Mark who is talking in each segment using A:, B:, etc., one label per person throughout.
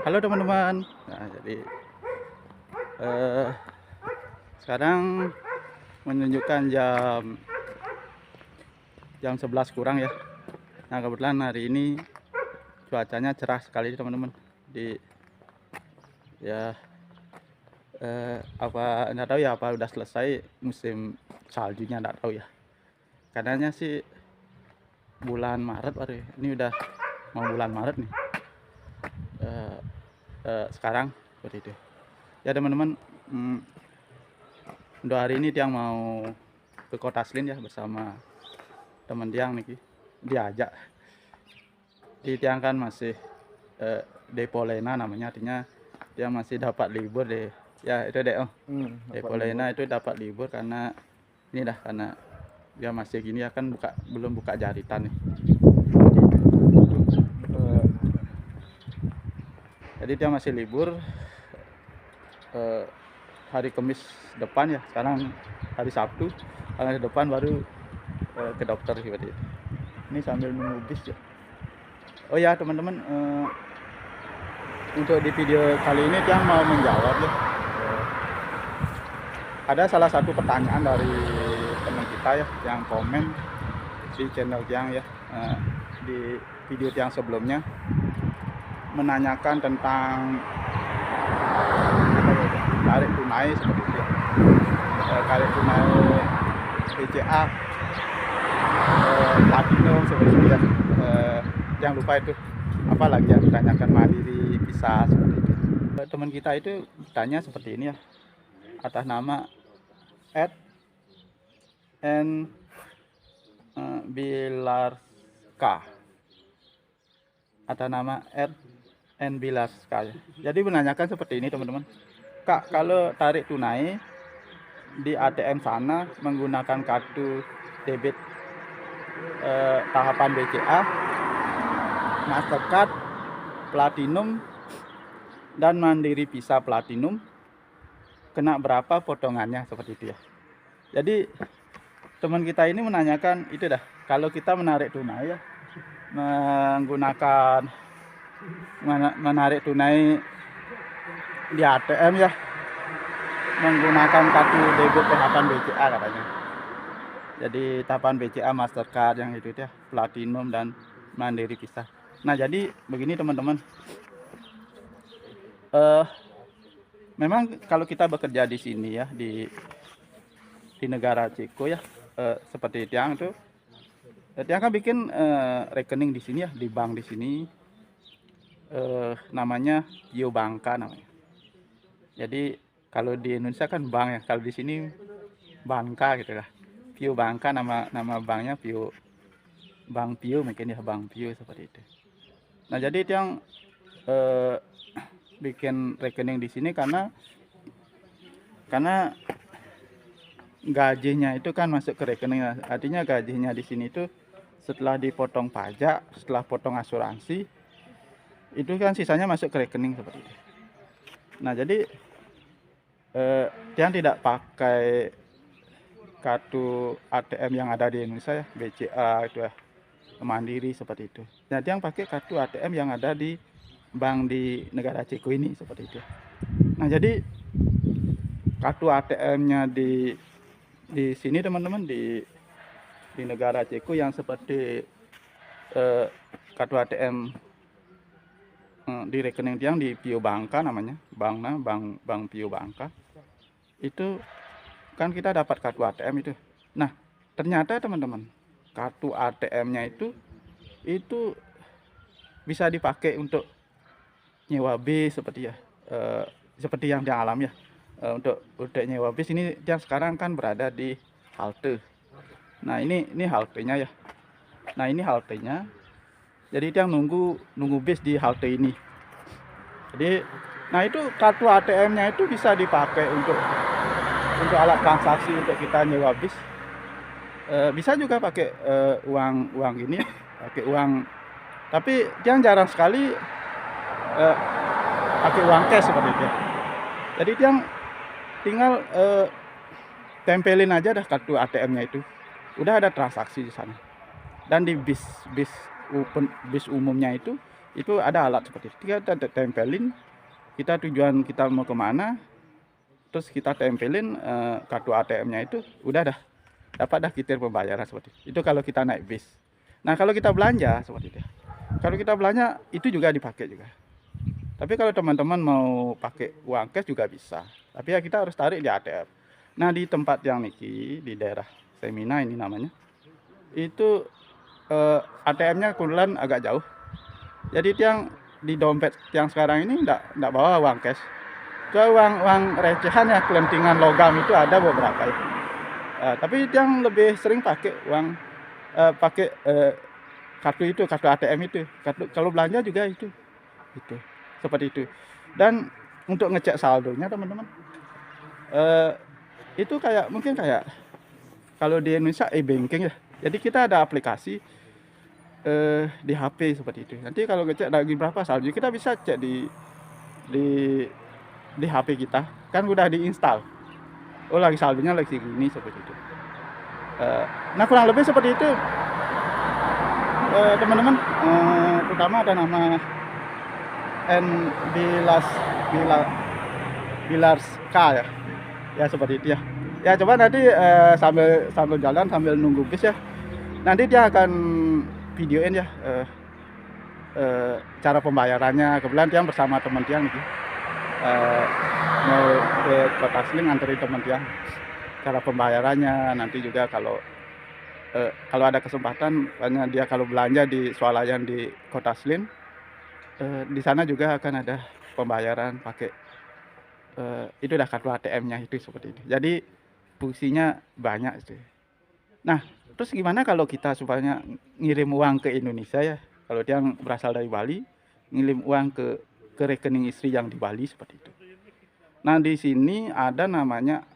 A: Halo teman-teman. Nah, jadi eh, sekarang menunjukkan jam 11 kurang ya. Nah, kebetulan hari ini cuacanya cerah sekali teman-teman. Di ya apa enggak tahu ya, apa udah selesai musim saljunya, enggak tahu ya. Katanya sih bulan Maret baru ya. Ini udah mau bulan Maret nih. Sekarang seperti itu. Ya teman-teman, untuk hari ini Tiang mau ke Kota Slin ya bersama teman Tiang nih, diajak. Di Tiang kan masih Depolena namanya, artinya dia masih dapat libur deh. Ya itu deh, Depolena itu dapat libur karena ini dah, karena dia masih gini ya kan, belum buka jaritan nih. Jadi dia masih libur hari Kamis depan ya. Sekarang hari Sabtu, hari depan baru ke dokter seperti itu. Ini sambil nunggu bis ya. Oh ya teman-teman, untuk di video kali ini Tiang mau menjawab ya. Ada salah satu pertanyaan dari teman kita ya yang komen di channel Tiang ya, di video Tiang sebelumnya, menanyakan tentang tarik tunai seperti itu ya. Tarik tunai BCA Platinum seperti itu ya. Yang lupa itu apa lagi yang ditanyakan, Mandiri bisa seperti itu. Teman kita itu tanya seperti ini ya, atas nama @n Bilarska, atas nama @n Bilarska. Jadi menanyakan seperti ini teman-teman. Kak, kalau tarik tunai di ATM sana menggunakan kartu debit tahapan BCA, Mastercard, Platinum, dan Mandiri Visa Platinum, kena berapa potongannya seperti itu ya. Jadi teman kita ini menanyakan itu dah, kalau kita menarik tunai ya, menarik tunai di ATM ya, menggunakan kartu debit tahapan BCA katanya. Jadi tahapan BCA, Mastercard yang itu ya, Platinum dan Mandiri Visa. Nah jadi begini teman-teman, memang kalau kita bekerja di sini ya, di negara Ceko ya, seperti Tiang itu, Tiang kan bikin rekening di sini ya, di bank di sini, namanya Pio Bangka namanya. Jadi kalau di Indonesia kan bank ya, kalau di sini Bangka gitu lah. Pio Bangka, nama banknya Pio, Bank Pio mungkin ya, Bank Pio seperti itu. Nah jadi Tiang bikin rekening di sini karena gajinya itu kan masuk ke rekening. Artinya gajinya di sini itu setelah dipotong pajak, setelah potong asuransi, itu kan sisanya masuk ke rekening seperti itu. Nah jadi Tiang tidak pakai kartu ATM yang ada di Indonesia ya, BCA itu ya, Mandiri seperti itu. Nah Tiang pakai kartu ATM yang ada di bank di negara Ceko ini seperti itu. Nah jadi kartu ATM-nya di sini teman-teman, di negara Ceko yang seperti kartu ATM di rekening Tiang di Pio Bangka namanya, bank Pio Bangka. Itu kan kita dapat kartu ATM itu. Nah, ternyata teman-teman, kartu ATM-nya itu bisa dipakai untuk nyewa bis seperti ya, seperti yang Tiang alami ya. Untuk nyewa bis ini Tiang sekarang kan berada di halte. Nah, ini haltenya ya. Nah, ini haltenya. Jadi Tiang nunggu bis di halte ini. Jadi, nah itu kartu ATM-nya itu bisa dipakai untuk alat transaksi untuk kita nyewa bis. Bisa juga pakai uang ini, pakai uang. Tapi Tiang jarang sekali pakai uang cash seperti itu. Jadi Tiang tinggal tempelin aja dah kartu ATM-nya itu. Udah ada transaksi di sana. Dan di bis umumnya itu itu ada alat seperti itu. Kita tempelin, kita tujuan kita mau kemana, terus kita tempelin kartu ATM-nya itu, udah dah dapat dah kitir pembayaran seperti itu. Itu kalau kita naik bis. Nah kalau kita belanja seperti itu. Kalau kita belanja itu juga dipakai juga. Tapi kalau teman-teman mau pakai uang cash juga bisa. Tapi ya kita harus tarik di ATM. Nah di tempat yang niki di daerah Semina ini namanya, itu ATM-nya kebetulan agak jauh. Jadi tiang di dompet yang sekarang ini enggak bawa uang cash. Itu uang recehan ya, kelentingan logam itu ada beberapa itu. Tapi yang lebih sering pakai uang pakai kartu itu, kartu ATM itu. Kalau belanja juga itu seperti itu. Dan untuk ngecek saldonya teman-teman, itu mungkin kayak kalau di Indonesia e-banking ya. Jadi kita ada aplikasi di HP seperti itu. Nanti kalau ngecek lagi berapa saldo, kita bisa cek di HP kita, kan udah diinstal. Oh lagi saldonya lagi gini seperti itu. Nah kurang lebih seperti itu teman-teman. Pertama ada nama Bilarska ya seperti itu ya. Ya coba nanti sambil jalan sambil nunggu bis ya, nanti dia akan videoin ya cara pembayarannya. Kebetulan dia bersama teman dia nih, mau ke Kota Sling anterin teman dia, cara pembayarannya. Nanti juga kalau ada kesempatan, banyak dia kalau belanja di swalayan di Kota Sling, di sana juga akan ada pembayaran pakai itu dah kartu ATM-nya itu seperti itu. Jadi fungsinya banyak sih. Nah terus gimana kalau kita supaya ngirim uang ke Indonesia ya, kalau dia berasal dari Bali, ngirim uang ke rekening istri yang di Bali seperti itu. Nah di sini ada namanya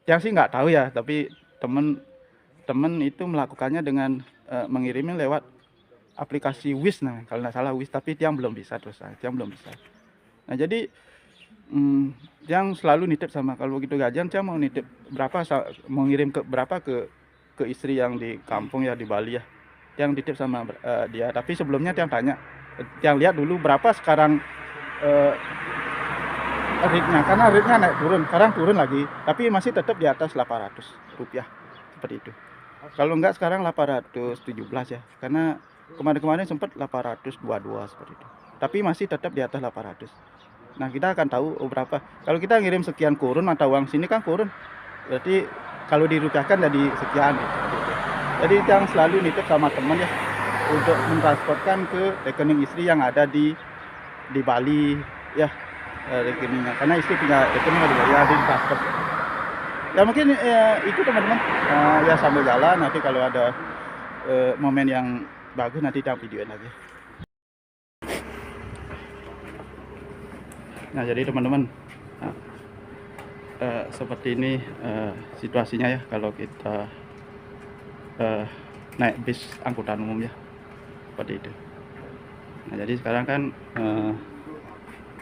A: yang sih nggak tahu ya, tapi temen itu melakukannya dengan mengirimnya lewat aplikasi Wish, nah kalau nggak salah Wish, tapi dia belum bisa dia belum bisa. Nah jadi yang selalu nitip sama, kalau begitu gajian dia mau nitip berapa, mau ngirim ke berapa ke istri yang di kampung ya, di Bali ya, yang ditip sama dia. Tapi sebelumnya dia tanya, yang lihat dulu berapa sekarang rate-nya, karena rate-nya naik turun, sekarang turun lagi, tapi masih tetap di atas Rp800 seperti itu. Kalau enggak sekarang 817 ya, karena kemarin sempat 822 seperti itu, tapi masih tetap di atas 800. Nah kita akan tahu berapa. Kalau kita ngirim sekian kurun, mata uang sini kan kurun, berarti kalau dirupiahkan jadi sekian gitu. Jadi yang selalu nitip sama teman ya, untuk mentransferkan ke rekening istri yang ada di Bali ya, rekeningnya, karena istri punya rekening di Bali, ada di transfer. Ya mungkin itu teman-teman, ya sambil jalan, nanti kalau ada momen yang bagus nanti kita videoin lagi. Nah jadi teman-teman, seperti ini situasinya ya kalau kita naik bis angkutan umum ya, seperti itu. Nah jadi sekarang kan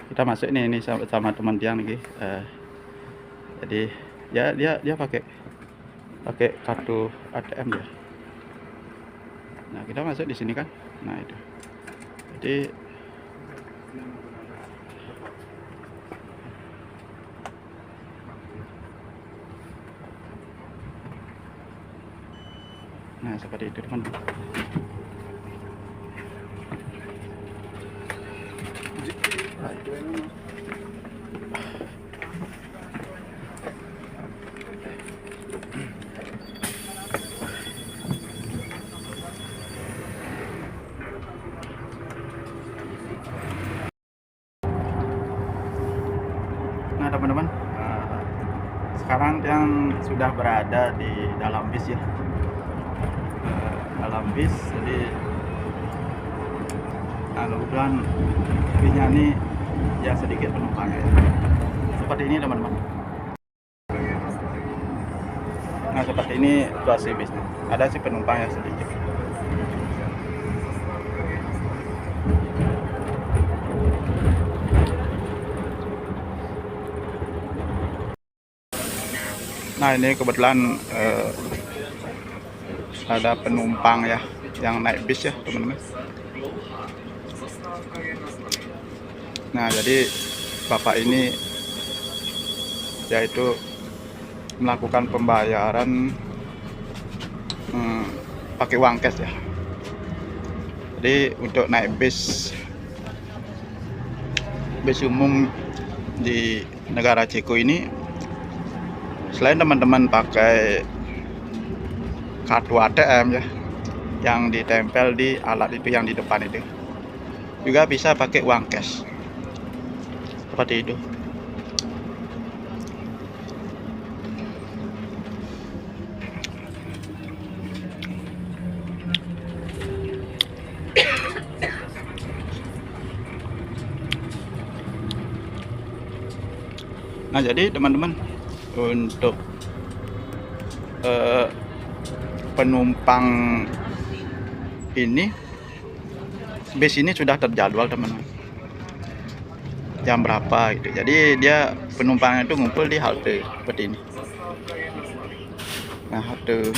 A: kita masuk ini sama teman dia nih, jadi ya dia pakai kartu ATM ya. Nah kita masuk di sini kan, nah itu jadi nah seperti itu teman. Nah teman-teman, sekarang yang sudah berada di dalam bis ya, dalam bis. Jadi kebetulan bisnya ini ya sedikit penumpangnya ya. Seperti ini teman-teman. Nah seperti ini situasi bisnya, ada sih penumpang yang sedikit. Nah ini kebetulan ada penumpang ya yang naik bis ya teman-teman. Nah, jadi bapak ini yaitu melakukan pembayaran pakai uang cash ya. Jadi untuk naik bis umum di negara Ceko ini, selain teman-teman pakai kartu ATM ya, yang ditempel di alat itu yang di depan itu, juga bisa pakai uang cash seperti itu. Nah, jadi teman-teman, untuk penumpang ini, bis ini sudah terjadwal teman-teman, jam berapa gitu. Jadi dia penumpangnya itu ngumpul di halte seperti ini. Nah, halte.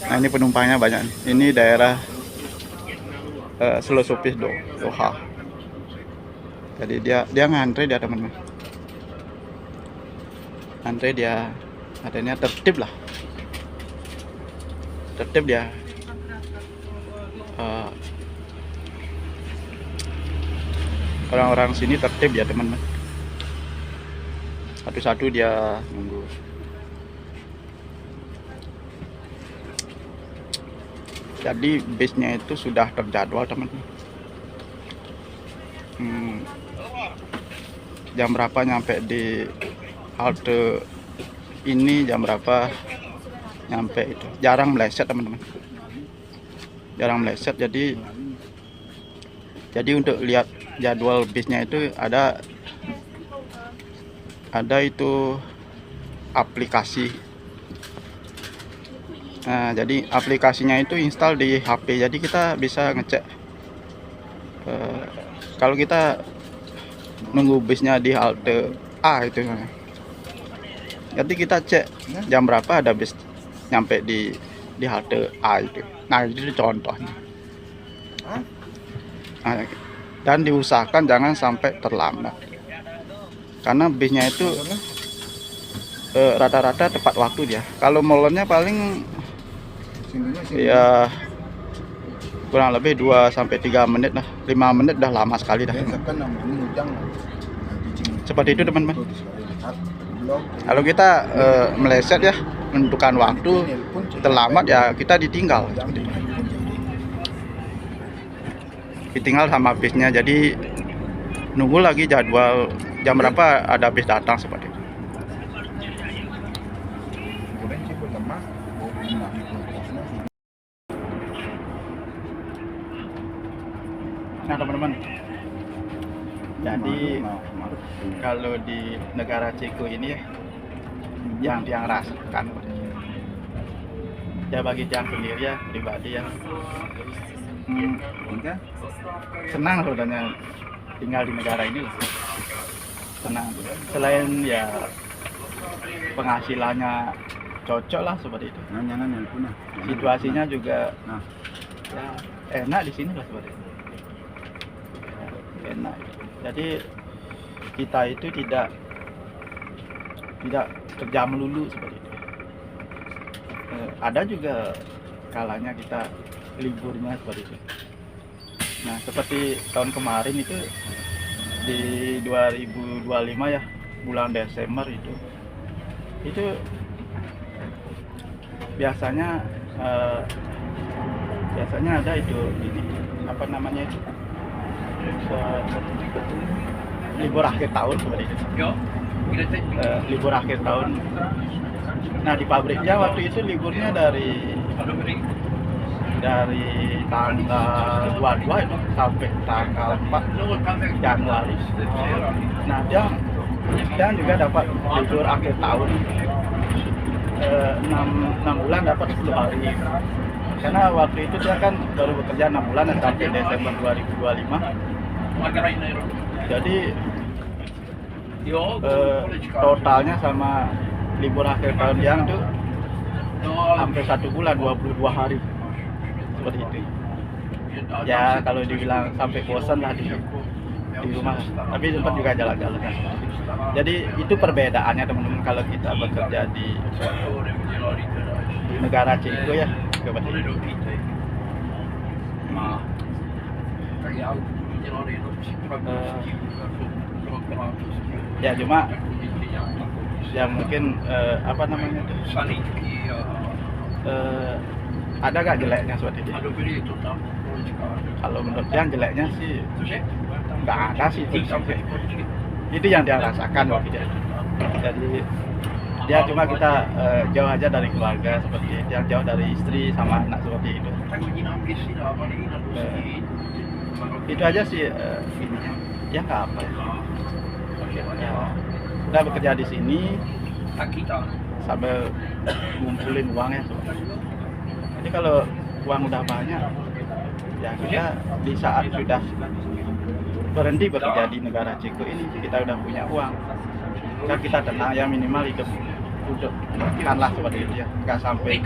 A: Nah, ini penumpangnya banyak. Ini daerah Selosopis Doha. Jadi dia ngantri dia teman-teman. Antri dia, adanya tertib lah. Tertib dia. Orang-orang sini tertib ya teman-teman. Satu-satu dia nunggu. Jadi bisnya itu sudah terjadwal teman-teman. Jam berapa nyampe di halte ini, jam berapa nyampe itu. Jarang meleset teman-teman. Jarang meleset. Jadi untuk lihat jadwal bisnya itu ada itu aplikasi. Nah, jadi aplikasinya itu install di HP. Jadi kita bisa ngecek kalau kita nunggu bisnya di halte A itu. Jadi kita cek jam berapa ada bis nyampe di halte A itu. Nah, itu contohnya. Nah, dan diusahakan jangan sampai terlambat, karena bisnya itu rata-rata tepat waktu dia. Kalau molornya paling ya kurang lebih 2-3 menit lah, 5 menit dah lama sekali dah. Seperti itu teman-teman. Kalau kita meleset ya, menentukan waktu terlambat ya kita ditinggal. Ditinggal sama bisnya, jadi nunggu lagi jadwal jam berapa ada bis datang seperti itu. Nah teman-teman, jadi kalau di negara Ceko ini yang rasakan ya, bagi Tiang sendiri ya, pribadi ya, senang sebenarnya tinggal di negara ini lah. Senang, selain ya penghasilannya cocok lah seperti itu, situasinya juga ya enak di sini lah seperti itu. Enak, jadi kita itu tidak kerja melulu seperti itu. Ada juga kalanya kita liburnya seperti itu. Nah, seperti tahun kemarin itu di 2025 ya, bulan Desember itu biasanya ada itu ini apa namanya itu, libur akhir tahun seperti itu. Libur akhir tahun. Nah, di pabriknya waktu itu liburnya dari tanggal 22 itu sampai tanggal 4 Januari. Nah, dia juga dapat libur akhir tahun 6 bulan, dapat 10 hari. Karena waktu itu dia kan baru bekerja 6 bulan sampai Desember 2025. Jadi totalnya sama libur akhir tahun yang itu hampir 1 bulan, 22 hari seperti itu. Ya kalau dibilang sampai bosan lah di rumah, tapi sempat juga jalan-jalan kan. Jadi itu perbedaannya teman-teman kalau kita bekerja di negara Ceko ya seperti itu. Ya cuma ya mungkin apa namanya tuh, ada gak jeleknya seperti itu. Kalau menurut yang jeleknya sih nggak ada sih, itu yang dia rasakan waktu dia. Jadi dia cuma kita jauh aja dari keluarga, seperti yang jauh dari istri sama anak seperti itu. Itu aja sih ininya. Ya nggak apa ya. Ya, udah bekerja di sini sambil ngumpulin uang ya. Jadi kalau uang udah banyak, ya kita di saat sudah berhenti bekerja di negara Ceko ini, kita udah punya uang, kan kita tenang ya, minimal hidup kanlah seperti itu ya, nggak sampai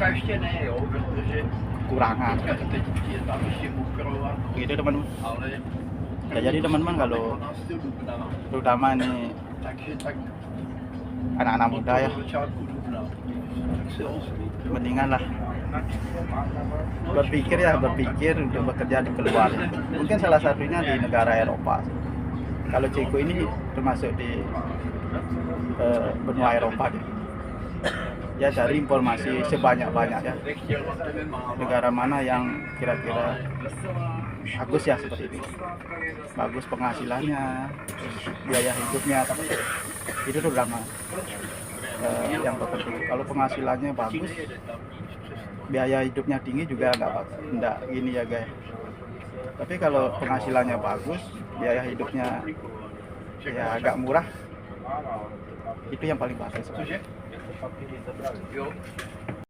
A: kekurangan. Begitu teman-teman. Ya, jadi teman-teman kalau terutama nih anak-anak muda ya, mendingan lah berpikir untuk bekerja di keluar. Mungkin salah satunya di negara Eropa. Kalau Ceko ini termasuk di benua Eropa deh. Ya cari informasi sebanyak-banyaknya, negara mana yang kira-kira bagus ya seperti itu, bagus penghasilannya, biaya hidupnya, itu terutama yang terpenting. Kalau penghasilannya bagus, biaya hidupnya tinggi juga enggak gini ya guys. Tapi kalau penghasilannya bagus, biaya hidupnya ya agak murah, itu yang paling bagus.